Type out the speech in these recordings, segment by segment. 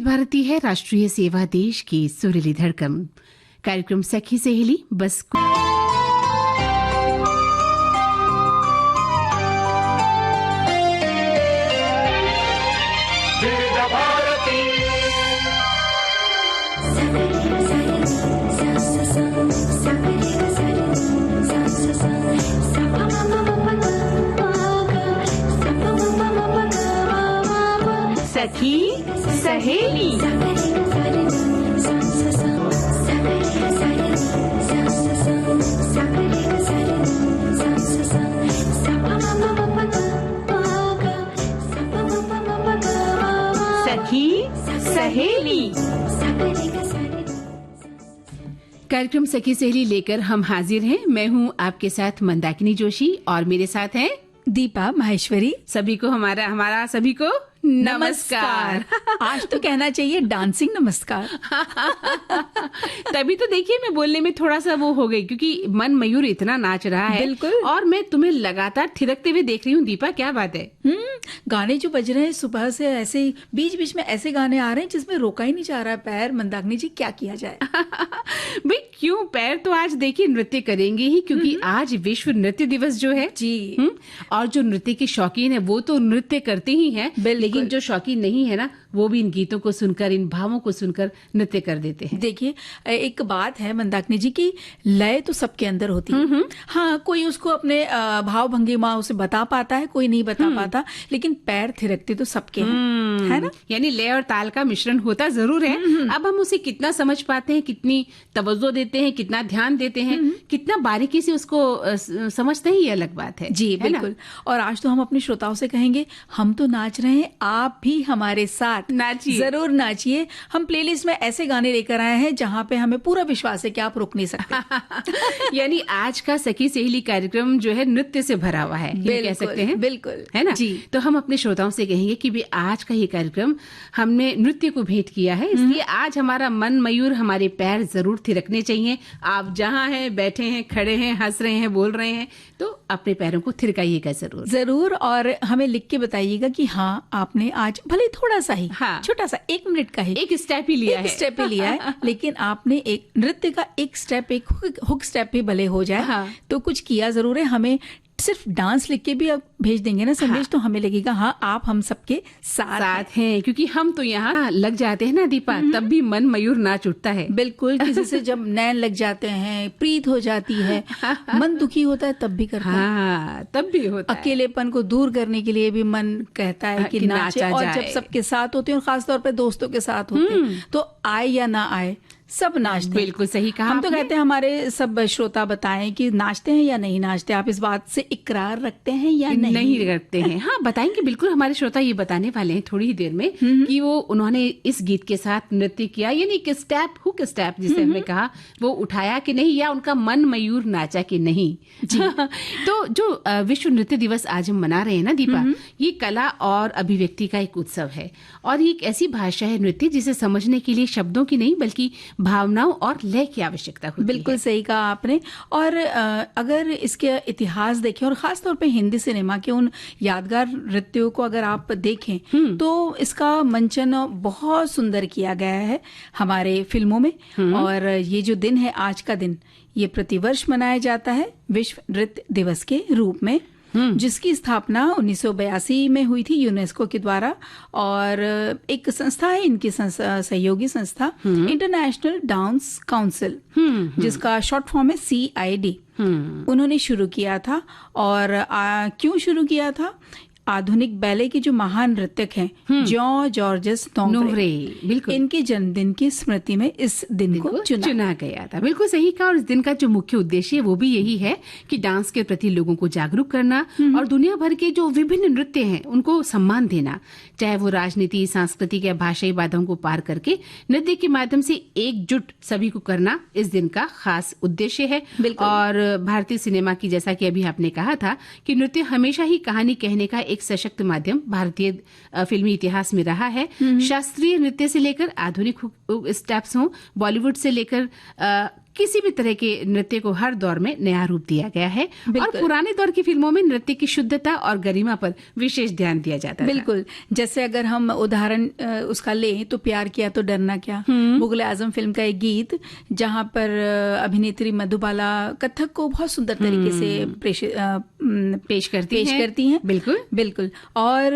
भारती है राष्ट्रीय सेवा देश की सुरीली धड़कन। कार्यक्रम सखी सहेली बस सखी सहेली। सखी सहेली कार्यक्रम सखी सहेली लेकर हम हाजिर हैं। मैं हूं आपके साथ मंदाकिनी जोशी और मेरे साथ हैं दीपा माहेश्वरी। सभी को हमारा सभी को नमस्कार। आज तो कहना चाहिए डांसिंग नमस्कार। तभी तो देखिए मैं बोलने में थोड़ा सा वो हो गई, क्योंकि मन मयूर इतना नाच रहा है। बिल्कुल। और मैं तुम्हें लगातार थिरकते हुए देख रही हूँ। दीपा, क्या बात है? गाने जो बज रहे हैं सुबह से, ऐसे बीच बीच में ऐसे गाने आ रहे हैं जिसमें रोका ही नहीं जा रहा है पैर। मंदाकिनी जी, क्या किया जाए? भाई क्यों, पैर तो आज देखिए नृत्य करेंगे ही, क्योंकि आज विश्व नृत्य दिवस जो है जी। और जो नृत्य के शौकीन है वो तो नृत्य करते ही हैं, लेकिन जो शौकीन नहीं है ना, वो भी इन गीतों को सुनकर, इन भावों को सुनकर नृत्य कर देते हैं। देखिए, एक बात है मंदाकिनी जी की लय तो सबके अंदर होती है। हाँ, कोई उसको अपने भाव भंगिमा उसे बता पाता है, कोई नहीं बता पाता, लेकिन पैर थिरकते तो सबके हैं, है ना? यानी लय और ताल का मिश्रण होता जरूर है। अब हम उसे कितना समझ पाते हैं, कितनी तवज्जो देते हैं, कितना ध्यान देते हैं, कितना बारीकी से उसको समझते हैं, ये अलग बात है। जी बिल्कुल। और आज तो हम अपने श्रोताओं से कहेंगे, हम तो नाच रहे हैं, आप भी हमारे साथ नाचिए, जरूर नाचिए। हम प्लेलिस्ट में ऐसे गाने लेकर आए हैं जहां पे हमें पूरा विश्वास है कि आप रुक नहीं सकते। यानी आज का सखी सहेली कार्यक्रम जो है नृत्य से भरा हुआ है, ये कह सकते हैं। बिल्कुल, है ना जी। तो हम अपने श्रोताओं से कहेंगे कि भी आज का ये कार्यक्रम हमने नृत्य को भेंट किया है, इसलिए आज हमारा मन मयूर, हमारे पैर जरूर थिरकने चाहिए। आप जहाँ हैं, बैठे हैं, खड़े हैं, हंस रहे हैं, बोल रहे हैं, तो अपने पैरों को थिरकाइएगा जरूर। और हमें लिख के बताइएगा कि हाँ, आपने आज भले थोड़ा सा ही, हाँ, छोटा सा 1 मिनट का ही एक स्टेप ही लिया है, लेकिन आपने एक नृत्य का एक स्टेप, एक हुक स्टेप भी भले हो जाए, हाँ, तो कुछ किया जरूर है। हमें सिर्फ डांस लिख के भी आप भेज देंगे ना संदेश, हाँ, तो हमें लगेगा हाँ, आप हम सबके साथ हैं। क्योंकि हम तो यहाँ लग जाते हैं ना दीपा, तब भी मन मयूर नाच उठता है। बिल्कुल। किसी से जब नैन लग जाते हैं, प्रीत हो जाती है, मन दुखी होता है, तब भी करता है। तब भी होता है। अकेलेपन को दूर करने के लिए भी मन कहता है कि नाचे। और जब सबके साथ होते हैं, और खासतौर पर दोस्तों के साथ होते हैं, तो आए या ना आए सब नाचते हैं। बिल्कुल सही कहा। हम तो कहते हैं हमारे सब श्रोता बताएं कि नाचते हैं या नहीं नाचते, आप इस बात से इकरार रखते हैं या नहीं रखते हैं? हाँ, बताएंगे बिल्कुल। हमारे श्रोता ये बताने वाले हैं थोड़ी ही देर में कि वो उन्होंने इस गीत के साथ नृत्य किया, यानी कि स्टेप, हुक स्टेप जिसे हमने कहा, वो उठाया कि नहीं, या उनका मन मयूर नाचा कि नहीं। तो जो विश्व नृत्य दिवस आज हम मना रहे हैं ना दीपा, ये कला और अभिव्यक्ति का एक उत्सव है, और ये एक ऐसी भाषा है नृत्य जिसे समझने के लिए शब्दों की नहीं बल्कि भावनाओं और लय की आवश्यकता होती है। बिल्कुल सही कहा आपने। और अगर इसके इतिहास देखें, और खास तौर पे हिंदी सिनेमा के उन यादगार नृत्यों को अगर आप देखें, तो इसका मंचन बहुत सुंदर किया गया है हमारे फिल्मों में। और ये जो दिन है, आज का दिन, ये प्रतिवर्ष मनाया जाता है विश्व नृत्य दिवस के रूप में, जिसकी स्थापना 1982 में हुई थी यूनेस्को के द्वारा। और एक संस्था है इनकी, सहयोगी संस्था, इंटरनेशनल डांस काउंसिल, जिसका शॉर्ट फॉर्म है CID। उन्होंने शुरू किया था। और क्यों शुरू किया था? आधुनिक बैले के जो महान नृत्यक हैं जॉर्जेस नोव्रे, बिल्कुल, इनके जन्मदिन की स्मृति में इस दिन को चुना गया था। बिल्कुल सही कहा। और इस दिन का जो मुख्य उद्देश्य है वो भी यही है कि डांस के प्रति लोगों को जागरूक करना और दुनिया भर के जो विभिन्न नृत्य हैं उनको सम्मान देना, चाहे वो राजनीति, सांस्कृतिक या भाषाई बाधाओं को पार करके नृत्य के माध्यम से एकजुट सभी को करना इस दिन का खास उद्देश्य है। और भारतीय सिनेमा की, जैसा कि अभी आपने कहा था, कि नृत्य हमेशा ही कहानी कहने का एक सशक्त माध्यम भारतीय फिल्मी इतिहास में रहा है। शास्त्रीय नृत्य से लेकर आधुनिक स्टेप्स हों, बॉलीवुड से लेकर किसी भी तरह के नृत्य को हर दौर में नया रूप दिया गया है और बिल्कुल। पुराने दौर की फिल्मों में नृत्य की शुद्धता और गरिमा पर विशेष ध्यान दिया जाता था। बिल्कुल, जैसे अगर हम उदाहरण उसका लें तो प्यार किया तो डरना क्या, मुगल आजम फिल्म का एक गीत जहां पर अभिनेत्री मधुबाला कथक को बहुत सुंदर तरीके से पेश करती हैं। बिल्कुल बिल्कुल। और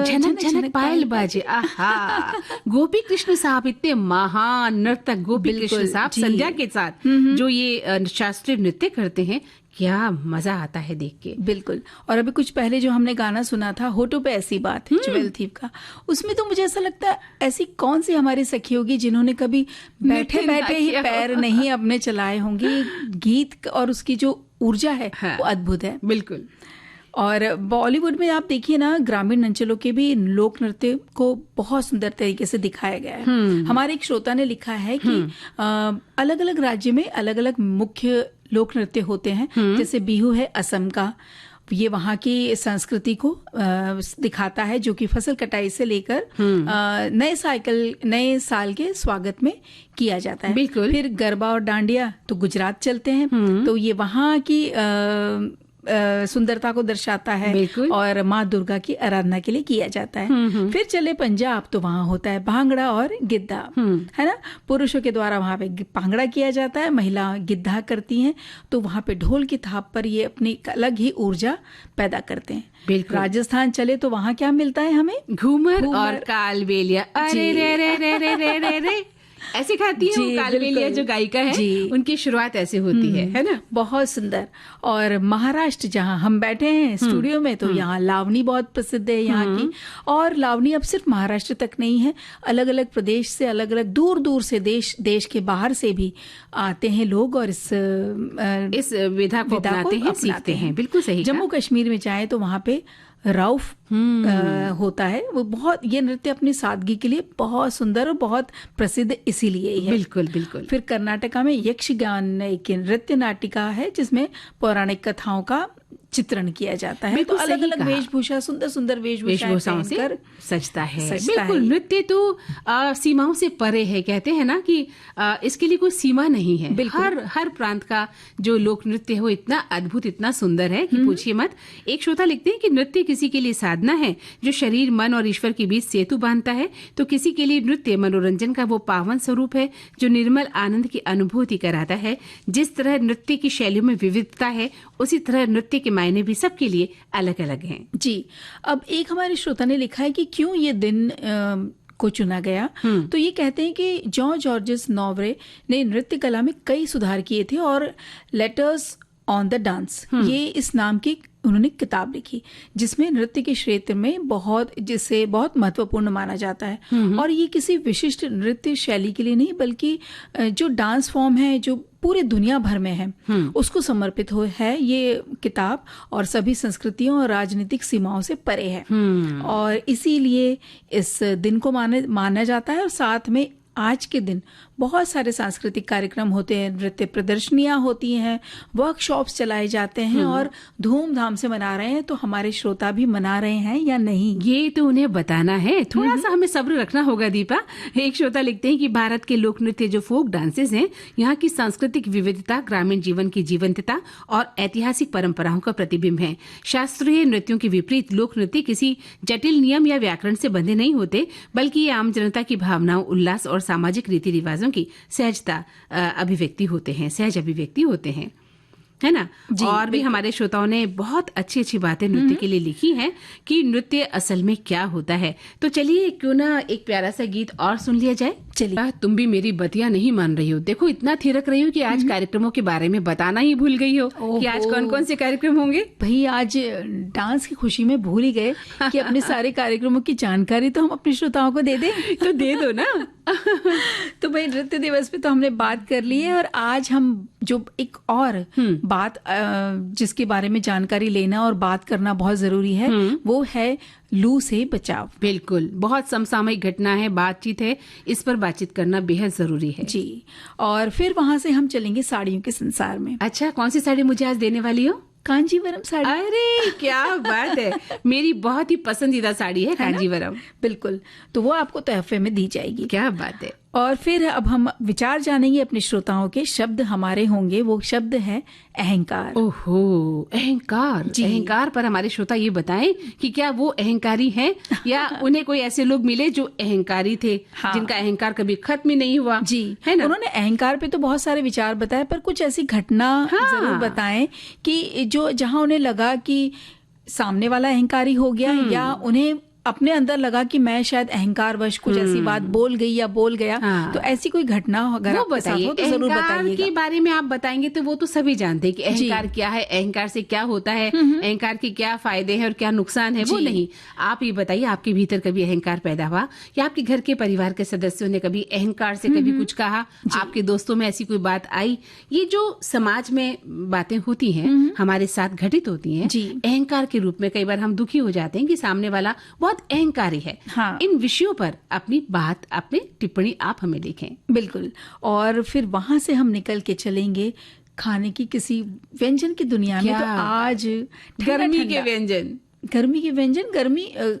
झनक झनक पायल बाजे, आहा। गोपी कृष्ण साहब इतने महान नर्तक, गोपी कृष्ण साहब संध्या के साथ जो ये शास्त्रीय नृत्य करते हैं, क्या मजा आता है देख के। बिल्कुल। और अभी कुछ पहले जो हमने गाना सुना था होठों पे ऐसी बात है, ज्वेल थीप का, उसमें तो मुझे ऐसा लगता है ऐसी कौन सी हमारी सखी होगी जिन्होंने कभी बैठे बैठे ही पैर नहीं अपने चलाए होंगे। गीत और उसकी जो ऊर्जा है वो अद्भुत है। बिल्कुल। और बॉलीवुड में आप देखिए ना, ग्रामीण अंचलों के भी लोक नृत्य को बहुत सुंदर तरीके से दिखाया गया है। हमारे एक श्रोता ने लिखा है कि अलग अलग राज्य में अलग अलग मुख्य लोक नृत्य होते हैं। जैसे बिहू है असम का, ये वहाँ की संस्कृति को दिखाता है, जो कि फसल कटाई से लेकर नए साल के स्वागत में किया जाता है। बिल्कुल। फिर गरबा और डांडिया तो गुजरात चलते हैं, तो ये वहाँ की सुंदरता को दर्शाता है और माँ दुर्गा की आराधना के लिए किया जाता है। फिर चले पंजाब तो वहाँ होता है भांगड़ा और गिद्धा, है ना। पुरुषों के द्वारा वहाँ पे भांगड़ा किया जाता है, महिला गिद्धा करती हैं, तो वहाँ पे ढोल की थाप पर ये अपनी अलग ही ऊर्जा पैदा करते हैं। राजस्थान चले तो वहाँ क्या मिलता है हमें, घूमर और कालबेलिया। अरे रे रे रे रे रे रे रे ऐसे खाती है वो कालबेलिया जो गायिका है, उनकी शुरुआत ऐसे होती है ना। बहुत सुंदर। और महाराष्ट्र जहाँ हम बैठे हैं स्टूडियो में, तो यहाँ लावनी बहुत प्रसिद्ध है यहाँ की। और लावनी अब सिर्फ महाराष्ट्र तक नहीं है, अलग अलग प्रदेश से, अलग अलग दूर दूर से, देश के बाहर से भी आते हैं लोग और इस विधा को अपनाते हैं, सीखते हैं। बिल्कुल सही। जम्मू कश्मीर में जाए तो वहाँ पे रऊफ होता है, वो बहुत, ये नृत्य अपनी सादगी के लिए बहुत सुंदर और बहुत प्रसिद्ध इसीलिए ही है। बिल्कुल बिल्कुल। फिर कर्नाटका में यक्षगान एक नृत्य नाटिका है जिसमें पौराणिक कथाओं का चित्रण किया जाता है। तो अलग अलग वेशभूषा, सुंदर सुंदर वेशभूषाओं से सजता है। बिल्कुल। नृत्य तो सीमाओं से परे है, कहते हैं ना कि इसके लिए कोई सीमा नहीं है। हर प्रांत का जो लोक नृत्य है वो इतना अद्भुत, इतना सुंदर है कि पूछिए मत। एक श्रोता लिखते हैं कि नृत्य किसी के लिए साधना है जो शरीर, मन और ईश्वर के बीच सेतु बांधता है, तो किसी के लिए नृत्य मनोरंजन का वो पावन स्वरूप है जो निर्मल आनंद की अनुभूति कराता है। जिस तरह नृत्य की शैलियों में विविधता है, उसी तरह नृत्य के मायने भी सबके लिए अलग अलग हैं। जी। अब एक हमारे श्रोता ने लिखा है कि क्यों ये दिन को चुना गया, तो ये कहते हैं कि जॉर्जेस नॉवरे ने नृत्य कला में कई सुधार किए थे और लेटर्स ऑन द डांस, ये इस नाम की उन्होंने किताब लिखी जिसमें नृत्य के क्षेत्र में जिसे बहुत महत्वपूर्ण माना जाता है। और ये किसी विशिष्ट नृत्य शैली के लिए नहीं, बल्कि जो डांस फॉर्म है जो पूरे दुनिया भर में है उसको समर्पित है ये किताब, और सभी संस्कृतियों और राजनीतिक सीमाओं से परे है। और इसीलिए इस दिन को माना जाता है। और साथ में आज के दिन बहुत सारे सांस्कृतिक कार्यक्रम होते हैं, नृत्य प्रदर्शनियां होती हैं, वर्कशॉप्स चलाए जाते हैं और धूमधाम से मना रहे हैं। तो हमारे श्रोता भी मना रहे हैं या नहीं, ये तो उन्हें बताना है। थोड़ा सा हमें सब्र रखना होगा। दीपा, एक श्रोता लिखते हैं कि भारत के लोक नृत्य जो फोक डांसेस हैं, यहाँ की सांस्कृतिक विविधता, ग्रामीण जीवन की जीवंतता और ऐतिहासिक परंपराओं का प्रतिबिंब है। शास्त्रीय नृत्यों के विपरीत लोक नृत्य किसी जटिल नियम या व्याकरण से बंधे नहीं होते, बल्कि ये आम जनता की भावनाओं, उल्लास और सामाजिक रीति रिवाजों की सहज अभिव्यक्ति होते हैं, है ना। और भी हमारे श्रोताओं ने बहुत अच्छी अच्छी बातें नृत्य के लिए लिखी हैं कि नृत्य असल में क्या होता है। तो चलिए क्यों ना एक प्यारा सा गीत और सुन लिया जाए। चलिए। तुम भी मेरी बतिया नहीं मान रही हो, देखो इतना थिरक रही हो कि आज कार्यक्रमों के बारे में बताना ही भूल गई हो कि आज कौन कौन से कार्यक्रम होंगे। भाई आज डांस की खुशी में भूल ही गए कि अपने सारे कार्यक्रमों की जानकारी तो हम अपने श्रोताओं को दे दें। तो दे दो ना। तो भाई नृत्य दिवस पे तो हमने बात कर ली है, और आज हम जो एक और बात जिसके बारे में जानकारी लेना और बात करना बहुत जरूरी है, वो है लू से बचाव। बिल्कुल, बहुत समसामयिक घटना है, बातचीत है, इस पर बातचीत करना बेहद जरूरी है। जी। और फिर वहां से हम चलेंगे साड़ियों के संसार में। अच्छा, कौन सी साड़ी मुझे आज देने वाली हो? कांजीवरम साड़ी। अरे क्या बात है, मेरी बहुत ही पसंदीदा साड़ी है कांजीवरम। बिल्कुल, तो वो आपको तोहफे में दी जाएगी। क्या बात है। और फिर अब हम विचार जानेंगे अपने श्रोताओं के। शब्द हमारे होंगे, वो शब्द है अहंकार। ओहो, अहंकार। अहंकार पर हमारे श्रोता ये बताएं कि क्या वो अहंकारी हैं या उन्हें कोई ऐसे लोग मिले जो अहंकारी थे, जिनका अहंकार कभी खत्म ही नहीं हुआ। जी, है ना? उन्होंने अहंकार पे तो बहुत सारे विचार बताए, पर कुछ ऐसी घटना जरूर बताएं कि जो जहां उन्हें लगा कि सामने वाला अहंकारी हो गया, या उन्हें अपने अंदर लगा कि मैं शायद अहंकारवश कुछ ऐसी बात बोल गई या बोल गया। तो ऐसी कोई घटना अगर आपके साथ हो तो जरूर बताइएगा। अहंकार के बारे में आप बताएंगे तो वो तो सभी जानते हैं कि अहंकार क्या है, अहंकार से क्या होता है, अहंकार के क्या फायदे हैं और क्या नुकसान है। वो नहीं, आप ये बताइए, आपके भीतर कभी अहंकार पैदा हुआ या आपके घर के परिवार के सदस्यों ने कभी अहंकार से कभी कुछ कहा, आपके दोस्तों में ऐसी कोई बात आई? ये जो समाज में बातें होती हैं, हमारे साथ घटित होती हैं, अहंकार के रूप में कई बार हम दुखी हो जाते हैं कि सामने वाला बहुत अहंकारी है। इन विषयों पर अपनी बात, अपनी टिप्पणी आप हमें लिखें। बिल्कुल। और फिर वहां से हम निकल के चलेंगे खाने की किसी व्यंजन की दुनिया में। तो आज गर्मी के व्यंजन,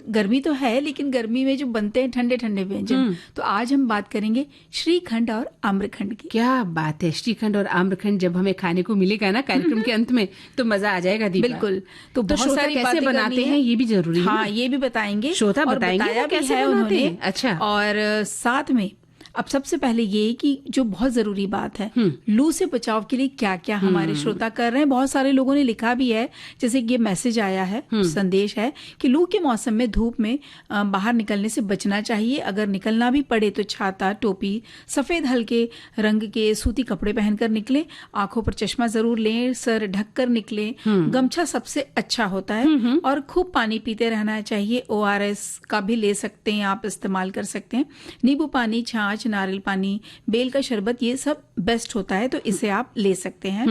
गर्मी तो है, लेकिन गर्मी में जो बनते हैं ठंडे ठंडे व्यंजन। तो आज हम बात करेंगे श्रीखंड और आम्रखंड की। क्या बात है, श्रीखंड और आम्रखंड जब हमें खाने को मिलेगा ना कार्यक्रम के अंत में, तो मजा आ जाएगा दीपा। बिल्कुल। तो बहुत सारी कैसे बनाते हैं ये भी जरूरी है। हाँ, ये भी बताएंगे, श्रोता बताएंगे कैसे बनाते हैं। अच्छा। और साथ में अब सबसे पहले ये कि जो बहुत जरूरी बात है, लू से बचाव के लिए क्या क्या हमारे श्रोता कर रहे हैं। बहुत सारे लोगों ने लिखा भी है, जैसे ये मैसेज आया है, संदेश है कि लू के मौसम में धूप में बाहर निकलने से बचना चाहिए। अगर निकलना भी पड़े तो छाता, टोपी, सफेद हल्के रंग के सूती कपड़े पहनकर निकले, आंखों पर चश्मा जरूर लें, सर ढककर निकले, गमछा सबसे अच्छा होता है, और खूब पानी पीते रहना चाहिए। ORS का भी ले सकते हैं आप, इस्तेमाल कर सकते हैं। नींबू पानी, छाछ, नारियल पानी, बेल का शरबत, ये सब बेस्ट होता है, तो इसे आप ले सकते हैं।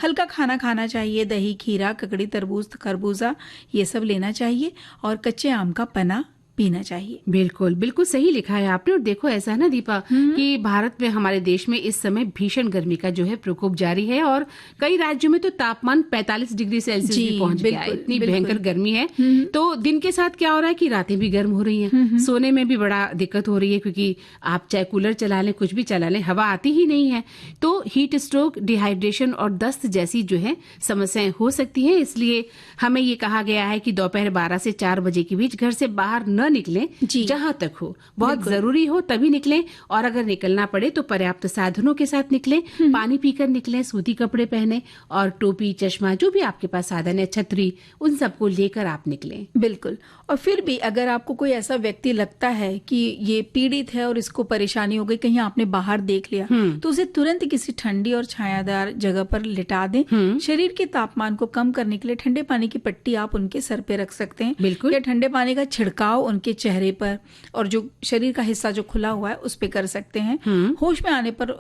हल्का खाना खाना चाहिए, दही, खीरा, ककड़ी, तरबूज, खरबूजा, ये सब लेना चाहिए, और कच्चे आम का पना पीना चाहिए। बिल्कुल बिल्कुल सही लिखा है आपने। और देखो ऐसा है ना दीपा कि भारत में, हमारे देश में इस समय भीषण गर्मी का जो है प्रकोप जारी है, और कई राज्यों में तो तापमान 45 डिग्री सेल्सियस भी पहुंच गया है। इतनी भयंकर गर्मी है। तो दिन के साथ क्या हो रहा है कि रातें भी गर्म हो रही हैं, सोने में भी बड़ा दिक्कत हो रही है, क्योंकि आप चाहे कूलर चला लें, कुछ भी चला लें, हवा आती ही नहीं है। तो हीट स्ट्रोक, डिहाइड्रेशन और दस्त जैसी जो है समस्याएं हो सकती हैं। इसलिए हमें ये कहा गया है कि दोपहर 12 से 4 बजे के बीच घर से बाहर न निकलें, जहां तक हो। बहुत जरूरी हो तभी निकलें, और अगर निकलना पड़े तो पर्याप्त साधनों के साथ निकलें, पानी पीकर निकलें, सूती कपड़े पहने, और टोपी, चश्मा, जो भी आपके पास साधन है, छतरी, उन सबको लेकर आप निकलें। बिल्कुल। और फिर भी अगर आपको कोई ऐसा व्यक्ति लगता है कि ये पीड़ित है और इसको परेशानी हो गई, कहीं आपने बाहर देख लिया, तो उसे तुरंत किसी ठंडी और छायादार जगह पर लिटा दें। शरीर के तापमान को कम करने के लिए ठंडे पानी की पट्टी आप उनके सर पे रख सकते हैं। बिल्कुल। या ठंडे पानी का छिड़काव उनके चेहरे पर और जो शरीर का हिस्सा जो खुला हुआ है उस पे कर सकते हैं। होश में आने पर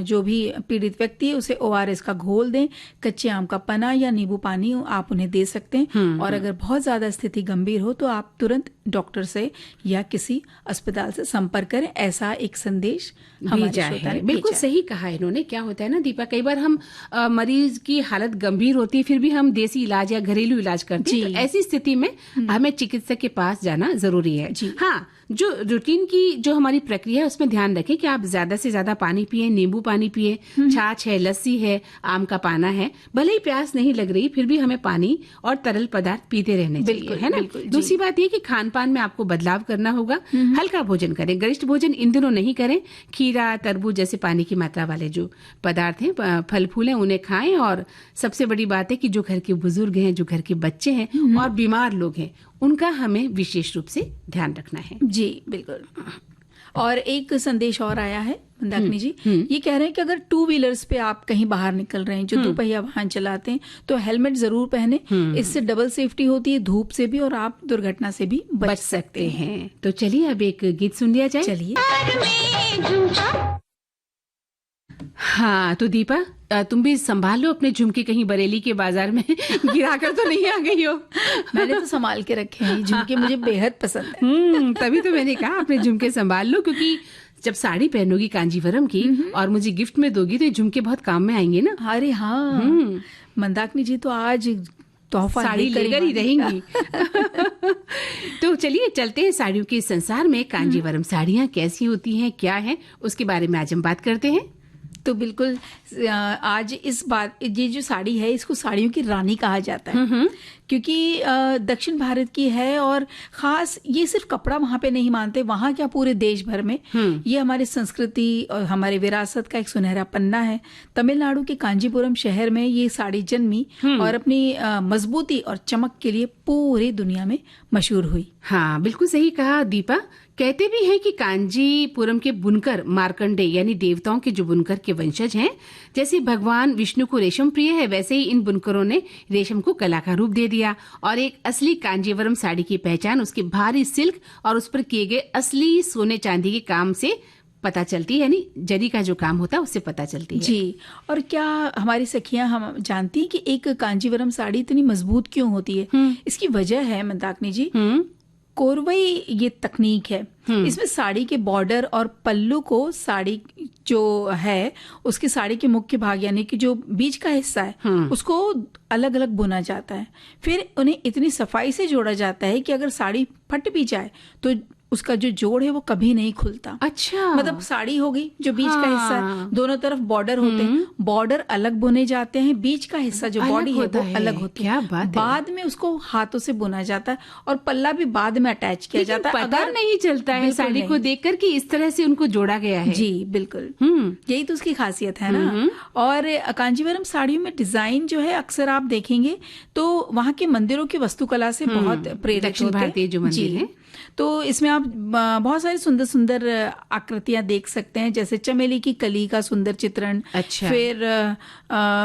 जो भी पीड़ित व्यक्ति है उसे ORS का घोल दें, कच्चे आम का पना या नींबू पानी आप उन्हें दे सकते हैं। और अगर बहुत ज्यादा स्थिति गंभीर हो तो आप तुरंत डॉक्टर से या किसी अस्पताल से संपर्क करें। ऐसा एक संदेश भेजा है। बिल्कुल सही कहा इन्होंने। क्या होता है ना दीपा, कई बार हम मरीज की हालत गंभीर होती है, फिर भी हम देसी इलाज या घरेलू इलाज करते हैं। तो ऐसी स्थिति में हमें चिकित्सक के पास जाना जरूरी है। हाँ, जो रूटीन की जो हमारी प्रक्रिया है उसमें ध्यान रखें कि आप ज्यादा से ज्यादा पानी पिए, नींबू पानी पिए, छाछ है, लस्सी है, आम का पाना है। भले ही प्यास नहीं लग रही, फिर भी हमें पानी और तरल पदार्थ पीते रहने चाहिए, है ना। दूसरी बात ये कि खान पान में आपको बदलाव करना होगा। हल्का भोजन करें, गरिष्ठ भोजन इन दिनों नहीं करें। खीरा, तरबूज जैसे पानी की मात्रा वाले जो पदार्थ हैं, फल फूल हैं, उन्हें खाएं। और सबसे बड़ी बात है कि जो घर के बुजुर्ग हैं, जो घर के बच्चे हैं और बीमार लोग हैं, उनका हमें विशेष रूप से ध्यान रखना है। जी बिल्कुल। और एक संदेश और आया है मंदाकिनी जी, ये कह रहे हैं कि अगर 2 व्हीलर्स पे आप कहीं बाहर निकल रहे हैं, जो दोपहिया वाहन चलाते हैं, तो हेलमेट जरूर पहने। इससे डबल सेफ्टी होती है, धूप से भी और आप दुर्घटना से भी बच सकते हैं। तो चलिए अब एक गीत सुन लिया जाए। चलिए। हाँ तो दीपा, तुम भी संभाल लो अपने झुमके, कहीं बरेली के बाजार में गिराकर तो नहीं आ गई हो। मैंने तो संभाल के रखे हैं झुमके, मुझे बेहद पसंद है। तभी तो मैंने कहा अपने झुमके संभाल लो, क्योंकि जब साड़ी पहनोगी कांजीवरम की और मुझे गिफ्ट में दोगी तो ये झुमके बहुत काम में आएंगे ना। अरे हाँ, मंदाकिनी जी तो आज तोहफा साड़ी लेकर ही रहेंगी। तो चलिए चलते हैं साड़ियों के संसार में। कांजीवरम साड़ियाँ कैसी होती हैं, क्या है, उसके बारे में आज हम बात करते हैं। तो बिल्कुल आज इस बात, ये जो साड़ी है इसको साड़ियों की रानी कहा जाता है, क्योंकि दक्षिण भारत की है और खास ये सिर्फ कपड़ा वहां पे नहीं मानते, वहां क्या पूरे देश भर में ये हमारी संस्कृति और हमारे विरासत का एक सुनहरा पन्ना है। तमिलनाडु के कांजीपुरम शहर में ये साड़ी जन्मी और अपनी मजबूती और चमक के लिए पूरी दुनिया में मशहूर हुई। हाँ, बिल्कुल सही कहा दीपा। कहते भी हैं कि कांजीपुरम के बुनकर मार्कंडे यानी देवताओं के जो बुनकर के वंशज हैं। जैसे भगवान विष्णु को रेशम प्रिय है, वैसे ही इन बुनकरों ने रेशम को कला का रूप दे दिया और एक असली कांजीवरम साड़ी की पहचान उसके भारी सिल्क और उस पर किए गए असली सोने चांदी के काम से पता चलती है, यानी जरी का जो काम होता है उससे पता चलती है। जी, और क्या हमारी सखियां हम जानती हैं कि एक कांजीवरम साड़ी इतनी मजबूत क्यों होती है? इसकी वजह है मंदाकिनी जी, कोरवई ये तकनीक है। इसमें साड़ी के बॉर्डर और पल्लू को साड़ी जो है उसके साड़ी के मुख्य भाग यानी कि जो बीच का हिस्सा है उसको अलग अलग बुना जाता है। फिर उन्हें इतनी सफाई से जोड़ा जाता है कि अगर साड़ी फट भी जाए तो उसका जो जोड़ है वो कभी नहीं खुलता। अच्छा, मतलब साड़ी हो गई जो बीच का हिस्सा है, दोनों तरफ बॉर्डर होते हैं, बॉर्डर अलग बुने जाते हैं, बीच का हिस्सा जो बॉडी है वो अलग होती है। बाद में उसको हाथों से बुना जाता है और पल्ला भी बाद में अटैच किया जाता है। पता नहीं चलता है साड़ी को देखकर कि इस तरह से उनको जोड़ा गया है। जी बिल्कुल, यही तो उसकी खासियत है ना। और कांजीवरम साड़ियों में डिजाइन जो है अक्सर आप देखेंगे तो वहाँ के मंदिरों की वास्तुकला से बहुत प्रेरित होते हैं। दक्षिण भारतीय जो मंदिर है, तो इसमें आप बहुत सारी सुंदर सुंदर आकृतियां देख सकते हैं, जैसे चमेली की कली का सुंदर चित्रण। अच्छा। फिर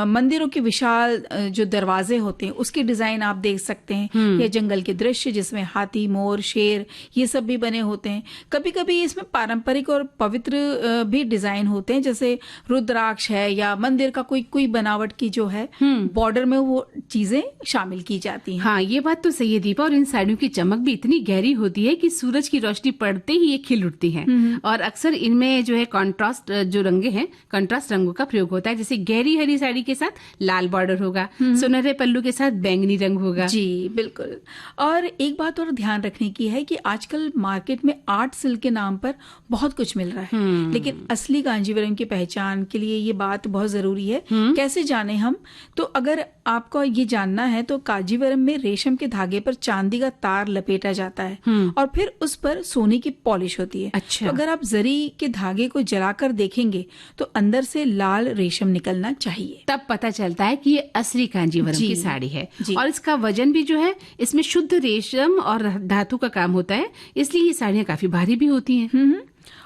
मंदिरों के विशाल जो दरवाजे होते हैं उसके डिजाइन आप देख सकते हैं, या जंगल के दृश्य जिसमें हाथी, मोर, शेर ये सब भी बने होते हैं। कभी कभी इसमें पारंपरिक और पवित्र भी डिजाइन होते हैं, जैसे रुद्राक्ष है या मंदिर का कोई बनावट की जो है बॉर्डर में वो चीजें शामिल की जाती हैं। हाँ, ये बात तो सही है दीपा। और इन साड़ियों की चमक भी इतनी गहरी होती है कि सूरज की रोशनी पड़ते ही ये खिल उठती हैं। और अक्सर इनमें जो है कंट्रास्ट जो रंगे हैं, कंट्रास्ट रंगों का प्रयोग होता है। जैसे गहरी हरी साड़ी के साथ लाल बॉर्डर होगा, सुनहरे पल्लू के साथ बैंगनी रंग होगा। जी बिल्कुल। और एक बात और ध्यान रखने की है कि आजकल मार्केट में आर्ट सिल्क के नाम पर बहुत कुछ मिल रहा है, लेकिन असली कांजीवरम की पहचान के लिए ये बात बहुत जरूरी है। कैसे जाने हम? तो अगर आपको ये जानना है तो कांजीवरम में रेशम के धागे पर चांदी का तार लपेटा जाता है और फिर उस पर सोने की पॉलिश होती है। अच्छा। तो अगर आप जरी के धागे को जलाकर देखेंगे तो अंदर से लाल रेशम निकलना चाहिए, तब पता चलता है कि ये असली कांजीवरम की साड़ी है। और इसका वजन भी जो है, इसमें शुद्ध रेशम और धातु का काम होता है, इसलिए ये साड़ियाँ काफी भारी भी होती हैं।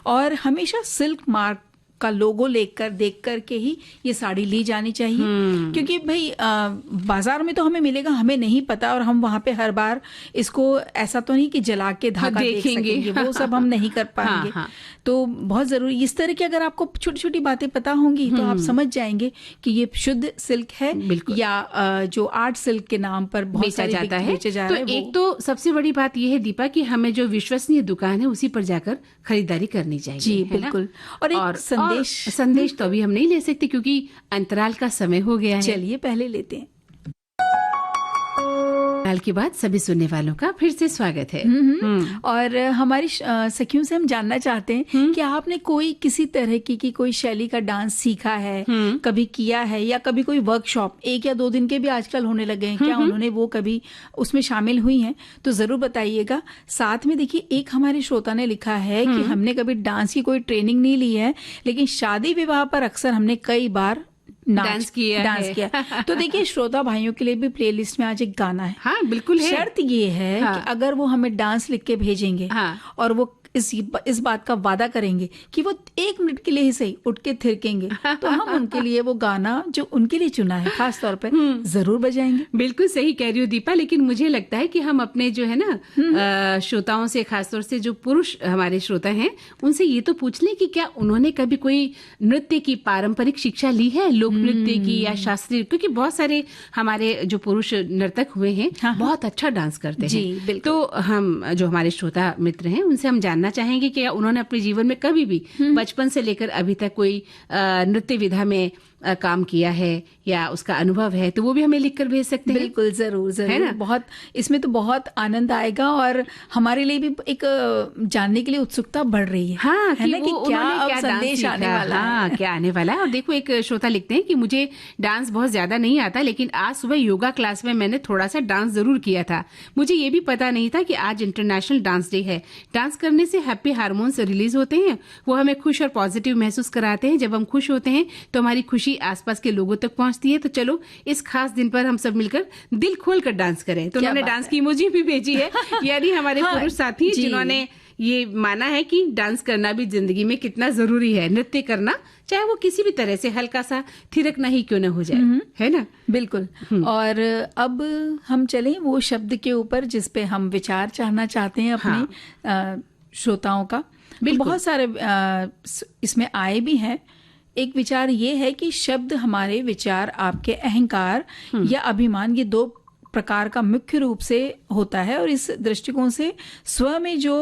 और हमेशा सिल्क मार्क का लोगो लेकर देख कर के ही ये साड़ी ली जानी चाहिए, क्योंकि भाई बाजार में तो हमें मिलेगा, हमें नहीं पता, और हम वहां पे हर बार इसको ऐसा तो नहीं कि जला के धागा देखेंगे, वो सब हम नहीं कर पाएंगे। हाँ। तो बहुत जरूरी, इस तरह की अगर आपको छोटी छोटी बातें पता होंगी तो आप समझ जाएंगे कि ये शुद्ध सिल्क है या जो आर्ट सिल्क के नाम पर बहुत बेचा जाता है। तो एक तो सबसे बड़ी बात यह है दीपा कि हमें जो विश्वसनीय दुकान है उसी पर जाकर खरीदारी करनी चाहिए। जी बिल्कुल। और संदेश तो अभी हम नहीं ले सकते क्योंकि अंतराल का समय हो गया है। चलिए पहले लेते हैं। अंतराल के बाद सभी सुनने वालों का फिर से स्वागत है। और हमारी सखियों से हम जानना चाहते हैं कि आपने कोई किसी तरह की कोई शैली का डांस सीखा है, कभी किया है, या कभी कोई वर्कशॉप 1 या 2 दिन के भी आजकल होने लगे हैं, क्या उन्होंने वो कभी उसमें शामिल हुई हैं? तो जरूर बताइएगा। साथ में देखिए, एक हमारे श्रोता ने लिखा है कि हमने कभी डांस की कोई ट्रेनिंग नहीं ली है, लेकिन शादी विवाह पर अक्सर हमने कई बार डांस किया। तो देखिए, श्रोता भाइयों के लिए भी प्लेलिस्ट में आज एक गाना है। हाँ बिल्कुल है। शर्त ये है कि अगर वो हमें डांस लिख के भेजेंगे और वो इस बात का वादा करेंगे कि वो 1 मिनट के लिए ही सही उठ के थिरकेंगे, तो हम उनके लिए वो गाना जो उनके लिए चुना है खास तौर पे जरूर बजाएंगे। बिल्कुल सही कह रही हो दीपा। लेकिन मुझे लगता है कि हम अपने जो है ना श्रोताओं से, खासतौर से जो पुरुष हमारे श्रोता हैं, उनसे ये तो पूछ लें कि क्या उन्होंने कभी कोई नृत्य की पारंपरिक शिक्षा ली है, लोक नृत्य की या शास्त्रीय, क्योंकि बहुत सारे हमारे जो पुरुष नर्तक हुए हैं बहुत अच्छा डांस करते हैं। तो हम जो हमारे श्रोता मित्र हैं उनसे हम जानना जानना चाहेंगे कि उन्होंने अपने जीवन में कभी भी बचपन से लेकर अभी तक कोई नृत्य विधा में काम किया है या उसका अनुभव है, तो वो भी हमें लिखकर भेज सकते हैं। बिल्कुल, जरूर जरूर, है ना? बहुत इसमें तो बहुत आनंद आएगा और हमारे लिए भी एक जानने के लिए उत्सुकता बढ़ रही है। हाँ, है ना, कि क्या अब संदेश आने वाला है, क्या आने वाला है। और देखो, एक श्रोता लिखते हैं कि मुझे डांस बहुत ज्यादा नहीं आता, लेकिन आज सुबह योगा क्लास में मैंने थोड़ा सा डांस जरूर किया था। मुझे ये भी पता नहीं था कि आज इंटरनेशनल डांस डे है। डांस करने से हैप्पी हार्मोन्स रिलीज होते हैं, वो हमें खुश और पॉजिटिव महसूस कराते हैं। जब हम खुश होते हैं तो हमारी खुशी आसपास के लोगों तक पहुंचती है। तो चलो इस खास दिन पर हम सब मिलकर दिल खोल कर डांस करें। तो उन्होंने डांस की इमोजी भी भेजी है, यानी हमारे पुरुष साथी जिन्होंने ये माना है कि डांस करना भी जिंदगी में कितना जरूरी है, नृत्य करना, चाहे वो किसी भी तरह से हल्का सा थिरकना ही क्यों न हो जाए, है ना? बिल्कुल। और अब हम चलें वो शब्द के ऊपर जिस पे हम विचार चाहना चाहते हैं अपने श्रोताओं का। बहुत सारे इसमें आए भी हैं। एक विचार ये है कि शब्द हमारे विचार, आपके अहंकार या अभिमान, ये दो प्रकार का मुख्य रूप से होता है। और इस दृष्टिकोण से स्व में जो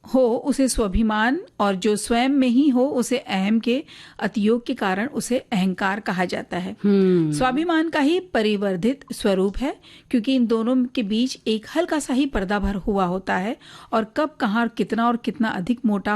हो उसे स्वाभिमान, और जो स्वयं में ही हो उसे अहम के अतियोग के कारण उसे अहंकार कहा जाता है। स्वाभिमान का ही परिवर्धित स्वरूप है, क्योंकि इन दोनों के बीच एक हल्का सा ही पर्दा भर हुआ होता है, और कब, कहाँ, और कितना अधिक मोटा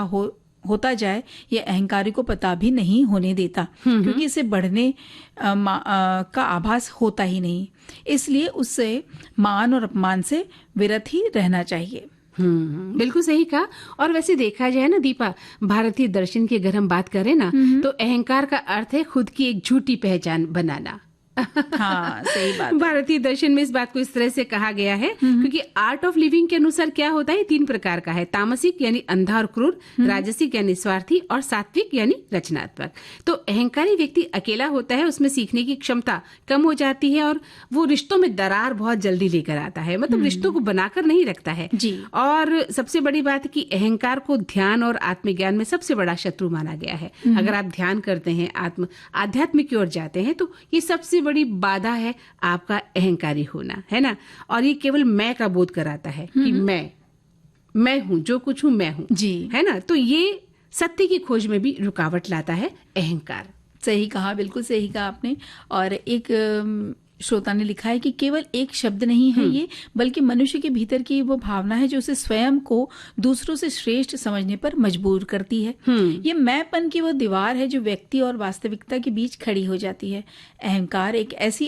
होता जाए ये अहंकारी को पता भी नहीं होने देता, क्योंकि इसे बढ़ने का आभास होता ही नहीं। इसलिए उससे मान और अपमान से विरत ही रहना चाहिए। बिल्कुल सही कहा। और वैसे देखा जाए ना दीपा, भारतीय दर्शन की अगर हम बात करें ना, तो अहंकार का अर्थ है खुद की एक झूठी पहचान बनाना। हाँ, सही बात। भारतीय दर्शन में इस बात को इस तरह से कहा गया है, क्योंकि आर्ट ऑफ लिविंग के अनुसार क्या होता है, 3 प्रकार का है। तामसिक यानी अंधा और क्रूर, राजसिक यानी स्वार्थी, और सात्विक यानी रचनात्मक। तो अहंकारी व्यक्ति अकेला होता है, उसमें सीखने की क्षमता कम हो जाती है, और वो रिश्तों में दरार बहुत जल्दी लेकर आता है, मतलब रिश्तों को बनाकर नहीं रखता है जी। और सबसे बड़ी बात है कि अहंकार को ध्यान और आत्मज्ञान में सबसे बड़ा शत्रु माना गया है। अगर आप ध्यान करते हैं, आध्यात्म की ओर जाते हैं, तो ये सबसे बड़ी बाधा है आपका अहंकारी होना, है ना? और ये केवल मैं का बोध कराता है कि मैं हूं, जो कुछ हूं मैं हूं जी, है ना? तो ये सत्य की खोज में भी रुकावट लाता है अहंकार। सही कहा, बिल्कुल सही कहा आपने। और एक श्रोता ने लिखा है कि केवल एक शब्द नहीं है ये, बल्कि मनुष्य के भीतर की वो भावना है जो उसे स्वयं को दूसरों से श्रेष्ठ समझने पर मजबूर करती है। ये मैंपन की वो दीवार है जो व्यक्ति और वास्तविकता के बीच खड़ी हो जाती है। अहंकार एक ऐसी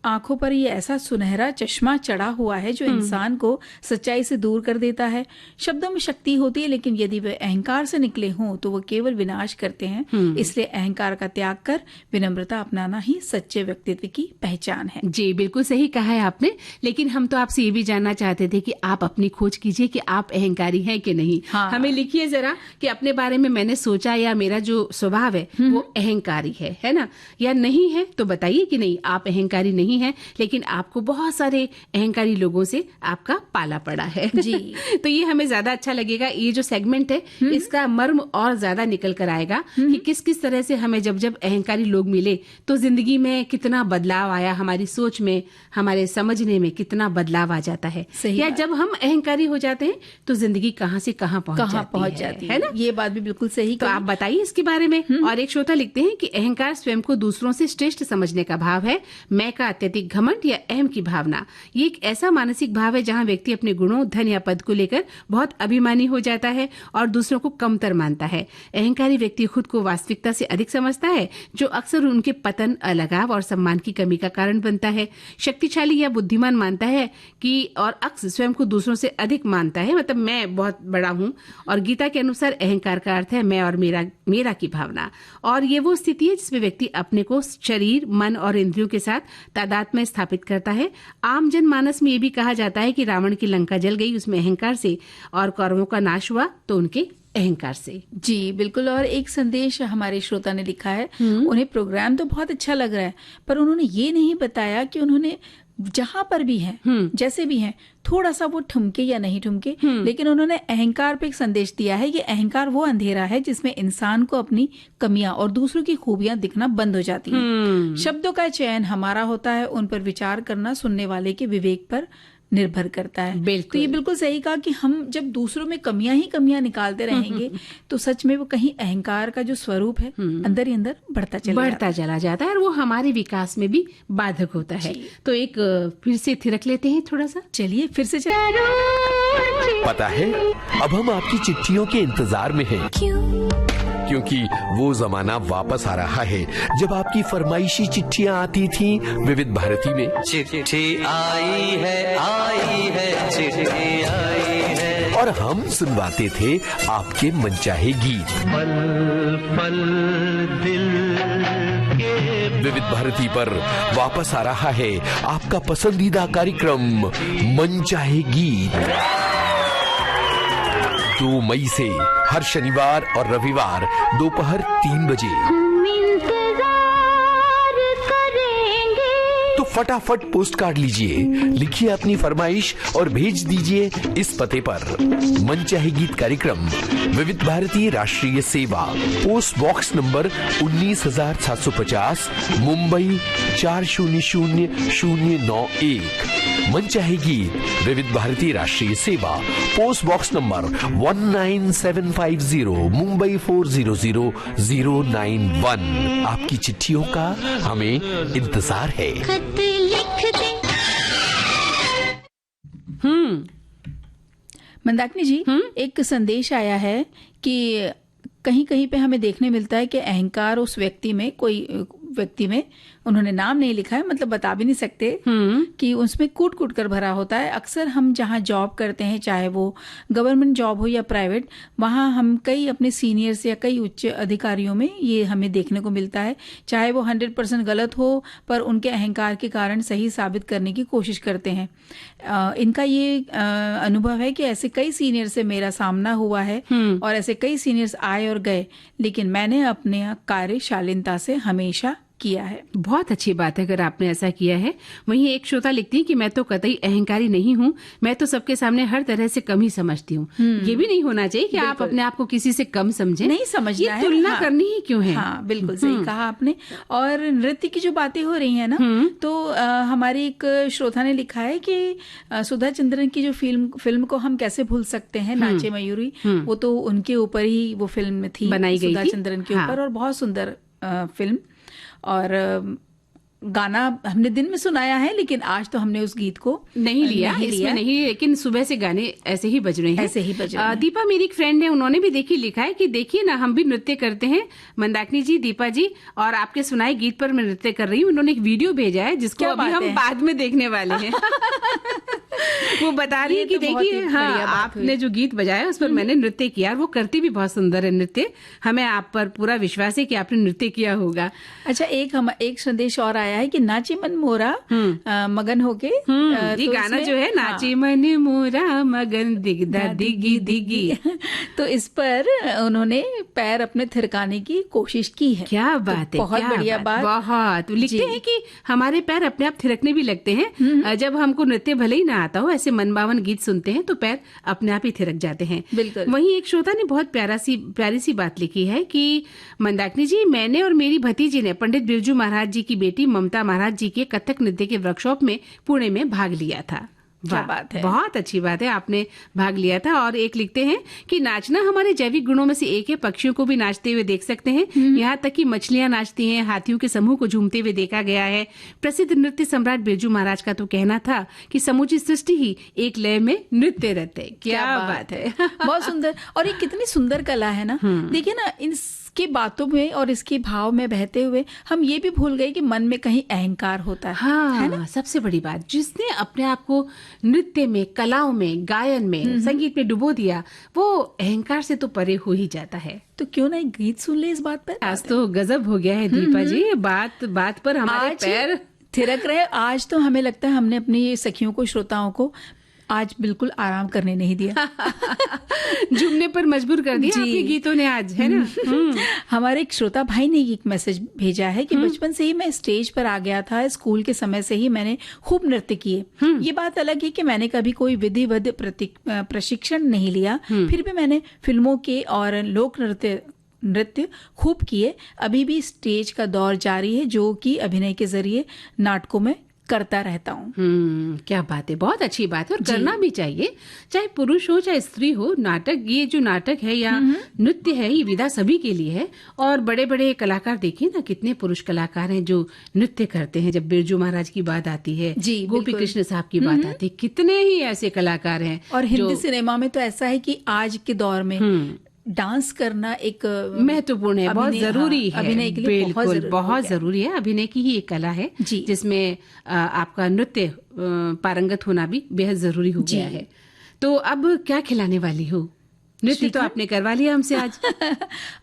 आंखों पर ये ऐसा सुनहरा चश्मा चढ़ा हुआ है जो इंसान को सच्चाई से दूर कर देता है। शब्दों में शक्ति होती है, लेकिन यदि वे अहंकार से निकले हों तो वो केवल विनाश करते हैं। इसलिए अहंकार का त्याग कर विनम्रता अपनाना ही सच्चे व्यक्तित्व की पहचान है। जी, बिल्कुल सही कहा है आपने। लेकिन हम तो आपसे ये भी जानना चाहते थे कि आप अपनी खोज कीजिए कि आप अहंकारी हैं कि नहीं। हमें लिखिए जरा कि अपने बारे में मैंने सोचा या मेरा जो स्वभाव है वो अहंकारी है ना, या नहीं है, तो बताइए कि नहीं, आप अहंकारी नहीं है, लेकिन आपको बहुत सारे अहंकारी लोगों से आपका पाला पड़ा है जी। तो ये हमें ज्यादा अच्छा लगेगा। ये जो सेगमेंट है इसका मर्म और ज्यादा निकल कर आएगा कि किस किस तरह से हमें जब अहंकारी लोग मिले तो जिंदगी में कितना बदलाव आया, हमारी सोच में, हमारे समझने में कितना बदलाव आ जाता है, या जब हम अहंकारी हो जाते हैं तो जिंदगी कहाँ से कहाँ पहुंच जाती है ना? ये बात भी बिल्कुल सही। तो आप बताइए इसके बारे में। और एक श्रोता लिखते हैं कि अहंकार स्वयं को दूसरों से श्रेष्ठ समझने का भाव है। मैं का अत्यधिक घमंड या अहम की भावना, ये एक ऐसा मानसिक भाव है जहां व्यक्ति अपने गुणों, धन या पद को लेकर बहुत अभिमानी हो जाता है और दूसरों को कमतर मानता है। अहंकारी व्यक्ति खुद को वास्तविकता से अधिक समझता है, जो अक्सर उनके पतन, अलगाव और सम्मान की कमी का कारण बनता है। शक्तिशाली या बुद्धिमान मानता है कि और अक्सर स्वयं को दूसरों से अधिक मानता है, मतलब मैं बहुत बड़ा हूं। और गीता के अनुसार अहंकार का अर्थ है मैं और मेरा की भावना। और ये वो स्थिति है जिसमें व्यक्ति अपने को शरीर, मन और इंद्रियों के साथ तादात्म्य में स्थापित करता है। आम जनमानस में ये भी कहा जाता है कि रावण की लंका जल गई उसमें अहंकार से, और कौरवों का नाश हुआ तो उनके अहंकार से। जी बिल्कुल। और एक संदेश हमारे श्रोता ने लिखा है, उन्हें प्रोग्राम तो बहुत अच्छा लग रहा है, पर उन्होंने ये नहीं बताया कि उन्होंने जहां पर भी है, जैसे भी है, थोड़ा सा वो ठुमके या नहीं ठुमके, लेकिन उन्होंने अहंकार पे एक संदेश दिया है कि अहंकार वो अंधेरा है जिसमें इंसान को अपनी कमियां और दूसरों की खूबियां दिखना बंद हो जाती हैं। शब्दों का चयन हमारा होता है, उन पर विचार करना सुनने वाले के विवेक पर निर्भर करता है। बिल्कुल। तो ये बिल्कुल सही कहा कि हम जब दूसरों में कमियां ही कमियां निकालते रहेंगे तो सच में वो कहीं अहंकार का जो स्वरूप है अंदर ही अंदर बढ़ता चला जाता है और वो हमारे विकास में भी बाधक होता है। तो एक फिर से थिरक लेते हैं थोड़ा सा। चलिए फिर से पता है, अब हम आपकी चिट्ठियों के इंतजार में हैं। क्योंकि वो जमाना वापस आ रहा है जब आपकी फरमाइशी चिट्ठियां आती थीं विविध भारती में। चिट्ठी आई है चिट्ठी आई है, और हम सुनवाते थे आपके मनचाहे गीत। पल पल दिल के विविध भारती पर वापस आ रहा है आपका पसंदीदा कार्यक्रम मनचाहे गीत। 2 मई से हर शनिवार और रविवार दोपहर 3 बजे। तो फटाफट पोस्ट कार्ड लीजिए, लिखिए अपनी फरमाइश और भेज दीजिए इस पते पर। मनचाहे गीत कार्यक्रम विविध भारती राष्ट्रीय सेवा, पोस्ट बॉक्स नंबर 19,750, मुंबई 400091। मनचाहे गीत विविध भारती राष्ट्रीय सेवा, पोस्ट बॉक्स नंबर 19750, मुंबई 400091। आपकी चिट्ठियों का हमें इंतजार है। मंदाकिनी जी, एक संदेश आया है कि कहीं कहीं पे हमें देखने मिलता है कि अहंकार उस व्यक्ति में, कोई व्यक्ति में, उन्होंने नाम नहीं लिखा है, मतलब बता भी नहीं सकते, कि उसमें कूट कूट कर भरा होता है। अक्सर हम जहाँ जॉब करते हैं, चाहे वो गवर्नमेंट जॉब हो या प्राइवेट, वहाँ हम कई अपने सीनियर्स या कई उच्च अधिकारियों में ये हमें देखने को मिलता है। चाहे वो 100% गलत हो, पर उनके अहंकार के कारण सही साबित करने की कोशिश करते हैं। इनका ये अनुभव है कि ऐसे कई सीनियर से मेरा सामना हुआ है और ऐसे कई सीनियर्स आए और गए, लेकिन मैंने अपने कार्य शालीनता से हमेशा किया है। बहुत अच्छी बात है अगर आपने ऐसा किया है। वहीं एक श्रोता लिखती है कि मैं तो कतई अहंकारी नहीं हूँ, मैं तो सबके सामने हर तरह से कम ही समझती हूँ। ये भी नहीं होना चाहिए कि आप अपने आप को किसी से कम समझें, नहीं समझना है, तुलना करनी ही क्यों है। हाँ, बिल्कुल सही कहा आपने। और नृत्य की जो बातें हो रही है ना, तो हमारी एक श्रोता ने लिखा है कि सुधा चंद्रन की जो फिल्म को हम कैसे भूल सकते हैं, नाचे मयूरी, वो तो उनके ऊपर ही वो फिल्म थी, बनाई गई सुधा चंद्रन के ऊपर, और बहुत सुंदर फिल्म। और गाना हमने दिन में सुनाया है, लेकिन आज तो हमने उस गीत को नहीं लिया, लेकिन सुबह से गाने ऐसे ही बज रहे हैं, ऐसे ही बज रहे हैं। दीपा मेरी एक फ्रेंड है, उन्होंने भी देखी लिखा है कि देखिए ना, हम भी नृत्य करते हैं मंदाकिनी जी, दीपा जी, और आपके सुनाए गीत पर मैं नृत्य कर रही हूँ। उन्होंने एक वीडियो भेजा है जिसको अभी हम बाद में देखने वाले हैं। वो बता रही है कि देखिए, हाँ, आपने जो गीत बजाया उस पर मैंने नृत्य किया, वो करती भी बहुत सुंदर है नृत्य। हमें आप पर पूरा विश्वास है कि आपने नृत्य किया होगा। अच्छा, एक संदेश और आया है कि नाची मन मोरा मगन होके, ये तो गाना जो है, नाची मन मोरा मगन दिगदा दिगी दिगी, तो इस पर उन्होंने पैर अपने थिरकाने की कोशिश की है। क्या बात है, बहुत बढ़िया बात। बहुत लिखते हैं कि हमारे पैर अपने आप थिरकने भी लगते हैं जब हमको नृत्य भले ही ना आता हो, ऐसे मनभावन गीत सुनते हैं तो पैर अपने आप ही थिरक जाते हैं। बिल्कुल। वहीं एक श्रोता ने बहुत प्यारी सी बात लिखी है कि मंदाकिनी जी, मैंने और मेरी भतीजी ने पंडित बिरजू महाराज जी की बेटी ममता महाराज जी के कथक नृत्य के वर्कशॉप में पुणे में भाग लिया था। क्या बात है, बहुत अच्छी बात है, आपने भाग लिया था। और एक लिखते हैं कि नाचना हमारे जैविक गुणों में से एक है, पक्षियों को भी नाचते हुए देख सकते हैं, यहाँ तक कि मछलियां नाचती हैं, हाथियों के समूह को झूमते हुए देखा गया है। प्रसिद्ध नृत्य सम्राट बिरजू महाराज का तो कहना था कि समूची सृष्टि ही एक लय में नृत्य रहते। क्या बात है। बहुत सुंदर। और ये कितनी सुंदर कला है ना। देखिए ना, इसकी बातों में और इसके भाव में बहते हुए हम ये भी भूल गए कि मन में कहीं अहंकार होता है। हाँ, है ना? सबसे बड़ी बात, जिसने अपने आप को नृत्य में, कलाओं में, गायन में, संगीत में डुबो दिया, वो अहंकार से तो परे हो ही जाता है। तो क्यों ना एक गीत सुन ले इस बात पर। आज तो गजब हो गया है दीपा जी, बात पर हमारे पैर थिरक रहे। आज तो हमें लगता है हमने अपनी सखियों को, श्रोताओं को आज बिल्कुल आराम करने नहीं दिया। झूमने पर मजबूर कर दिया आपके गीतों ने आज, है ना। हमारे एक श्रोता भाई ने एक मैसेज भेजा है कि बचपन से ही मैं स्टेज पर आ गया था, स्कूल के समय से ही मैंने खूब नृत्य किए। ये बात अलग है कि मैंने कभी कोई विधिवत प्रशिक्षण नहीं लिया, फिर भी मैंने फिल्मों के और लोक नृत्य खूब किए। अभी भी स्टेज का दौर जारी है, जो कि अभिनय के जरिए नाटकों में करता रहता हूँ। क्या बात है, बहुत अच्छी बात है और करना भी चाहिए, चाहे पुरुष हो चाहे स्त्री हो। नाटक, ये जो नाटक है या नृत्य है, ये विधा सभी के लिए है। और बड़े बड़े कलाकार देखिए ना, कितने पुरुष कलाकार हैं जो नृत्य करते हैं। जब बिरजू महाराज की बात आती है, जी, गोपी कृष्ण साहब की बात आती है, कितने ही ऐसे कलाकार हैं। और हिंदी सिनेमा में तो ऐसा है कि आज के दौर में डांस करना एक महत्वपूर्ण है, बहुत जरूरी है, अभिनय के लिए बहुत जरूरी है। अभिनय की ही एक कला है जिसमें आपका नृत्य पारंगत होना भी बेहद जरूरी हो गया है। तो अब क्या खिलाने वाली हो? नृत्य तो आपने करवा लिया हमसे आज।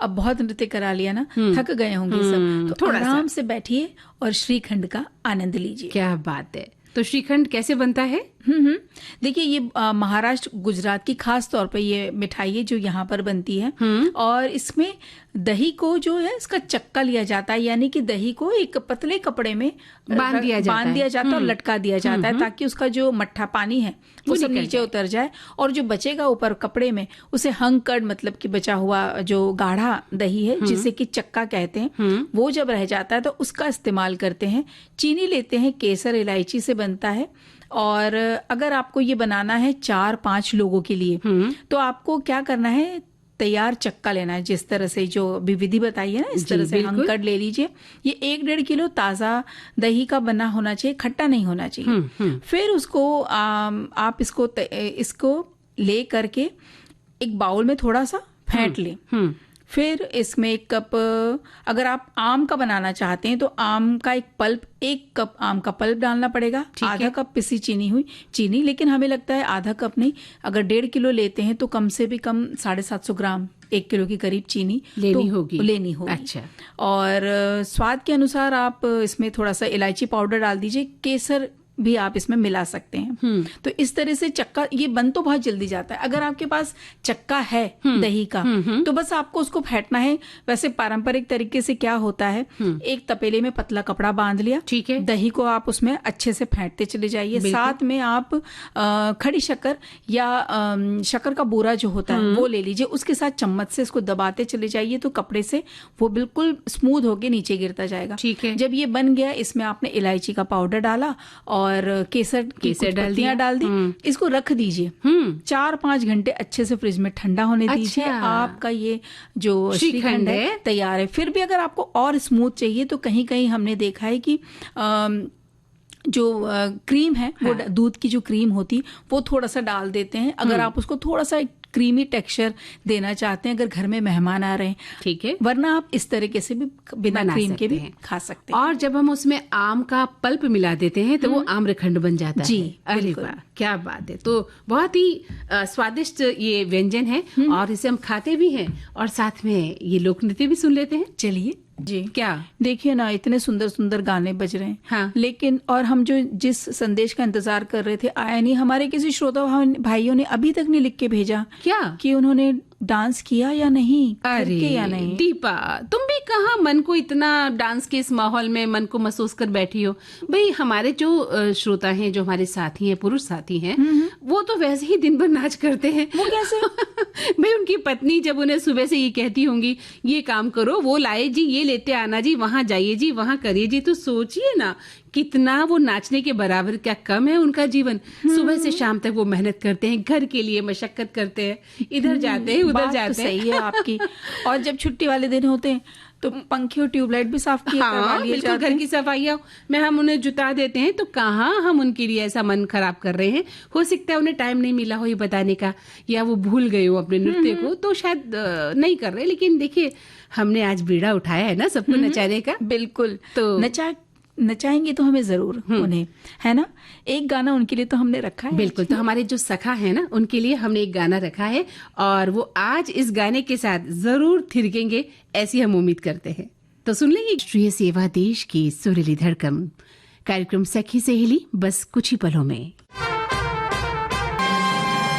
अब बहुत नृत्य करा लिया ना, थक गए होंगे सब, तो थोड़ा आराम से बैठिए और श्रीखंड का आनंद लीजिए। क्या बात है। तो श्रीखंड कैसे बनता है? देखिए, ये महाराष्ट्र गुजरात की खास तौर पे ये मिठाई है जो यहाँ पर बनती है। और इसमें दही को जो है इसका चक्का लिया जाता है, यानी कि दही को एक पतले कपड़े में बांध दिया जाता है और लटका दिया जाता है, ताकि उसका जो मट्ठा पानी है वो सब नीचे उतर जाए, और जो बचेगा ऊपर कपड़े में उसे हंकड़, मतलब कि बचा हुआ जो गाढ़ा दही है जिसे कि चक्का कहते हैं, वो जब रह जाता है तो उसका इस्तेमाल करते हैं। चीनी लेते हैं, केसर इलायची से बनता है। और अगर आपको ये बनाना है 4-5 लोगों के लिए, तो आपको क्या करना है, तैयार चक्का लेना है, जिस तरह से जो विधि बताई है ना, इस तरह से हंकड़ ले लीजिए। ये 1-1.5 किलो ताज़ा दही का बना होना चाहिए, खट्टा नहीं होना चाहिए। फिर उसको आप इसको ले करके एक बाउल में थोड़ा सा फेंट लें। फिर इसमें 1 कप, अगर आप आम का बनाना चाहते हैं तो आम का 1 कप आम का पल्प डालना पड़ेगा, आधा कप पिसी हुई चीनी, लेकिन हमें लगता है आधा कप नहीं, अगर 1.5 किलो लेते हैं तो कम से भी कम 750 ग्राम, 1 किलो के करीब चीनी लेनी होगी। अच्छा। और स्वाद के अनुसार आप इसमें थोड़ा सा इलायची पाउडर डाल दीजिए, केसर भी आप इसमें मिला सकते हैं। तो इस तरह से चक्का ये बन तो बहुत जल्दी जाता है। अगर आपके पास चक्का है दही का, तो बस आपको उसको फेंटना है। वैसे पारंपरिक तरीके से क्या होता है, एक तपेले में पतला कपड़ा बांध लिया, ठीक है, दही को आप उसमें अच्छे से फेंटते चले जाइए। साथ में आप खड़ी शक्कर या शक्कर का बूरा जो होता है वो ले लीजिए, उसके साथ चम्मच से इसको दबाते चले जाइए, तो कपड़े से वो बिल्कुल स्मूथ होके नीचे गिरता जाएगा। ठीक है। जब ये बन गया, इसमें आपने इलायची का पाउडर डाला और केसर डाल दी, इसको रख दीजिए। 4-5 घंटे अच्छे से फ्रिज में ठंडा होने दीजिए। आपका ये जो श्रीखंड है तैयार है। फिर भी अगर आपको और स्मूथ चाहिए तो कहीं कहीं हमने देखा है कि जो क्रीम है, वो दूध की जो क्रीम होती वो थोड़ा सा डाल देते हैं, अगर आप उसको थोड़ा सा क्रीमी टेक्सचर देना चाहते हैं, अगर घर में मेहमान आ रहे हैं। ठीक है। वरना आप इस तरीके से भी बिना क्रीम के भी खा सकते हैं। और जब हम उसमें आम का पल्प मिला देते हैं तो वो आम्रखंड बन जाता है। अरे वाह, क्या बात है। तो बहुत ही स्वादिष्ट ये व्यंजन है और इसे हम खाते भी हैं और साथ में ये लोक नृत्य भी सुन लेते हैं। चलिए जी। क्या देखिए ना, इतने सुंदर सुंदर गाने बज रहे हैं। हाँ। लेकिन और हम जो जिस संदेश का इंतजार कर रहे थे आया नहीं। हमारे किसी श्रोता भाइयों ने अभी तक नहीं लिख के भेजा क्या कि उन्होंने डांस किया या नहीं, अरे या नहीं। दीपा, तुम भी कहाँ मन को इतना डांस के इस माहौल में मन को महसूस कर बैठी हो। भाई हमारे जो श्रोता हैं, जो हमारे साथी हैं, पुरुष साथी हैं, वो तो वैसे ही दिन भर नाच करते हैं। वो कैसे? भाई उनकी पत्नी जब उन्हें सुबह से ये कहती होंगी, ये काम करो, वो लाए जी, ये लेते आना जी, वहां जाइए जी, वहां करिए जी, तो सोचिए ना कितना वो नाचने के बराबर क्या कम है उनका जीवन। सुबह से शाम तक वो मेहनत करते हैं, घर के लिए मशक्कत करते हैं, इधर जाते हैं उधर जाते हैं। सही है आपकी। और जब छुट्टी वाले दिन होते हैं तो पंखे और ट्यूबलाइट भी साफ किए करवा लिए बिल्कुल, घर की सफाइयाँ में हम उन्हें जुटा देते हैं। तो कहाँ हम उनके लिए ऐसा मन खराब कर रहे हैं। हो सकता है उन्हें टाइम नहीं मिला हो ये बताने का, या वो भूल गए हो अपने नृत्य को, तो शायद नहीं कर रहे। लेकिन देखिए, हमने आज बीड़ा उठाया है ना सबको नचाने का। बिल्कुल। तो नचाएंगे तो हमें जरूर उन्हें, है ना। एक गाना उनके लिए तो हमने रखा है। बिल्कुल। तो हमारे जो सखा है ना, उनके लिए हमने एक गाना रखा है और वो आज इस गाने के साथ जरूर थिरकेंगे, ऐसी हम उम्मीद करते हैं। तो सुन लेंगे राष्ट्रीय सेवा देश की सुरीली धड़कन, कार्यक्रम सखी सहेली बस कुछ ही पलों में।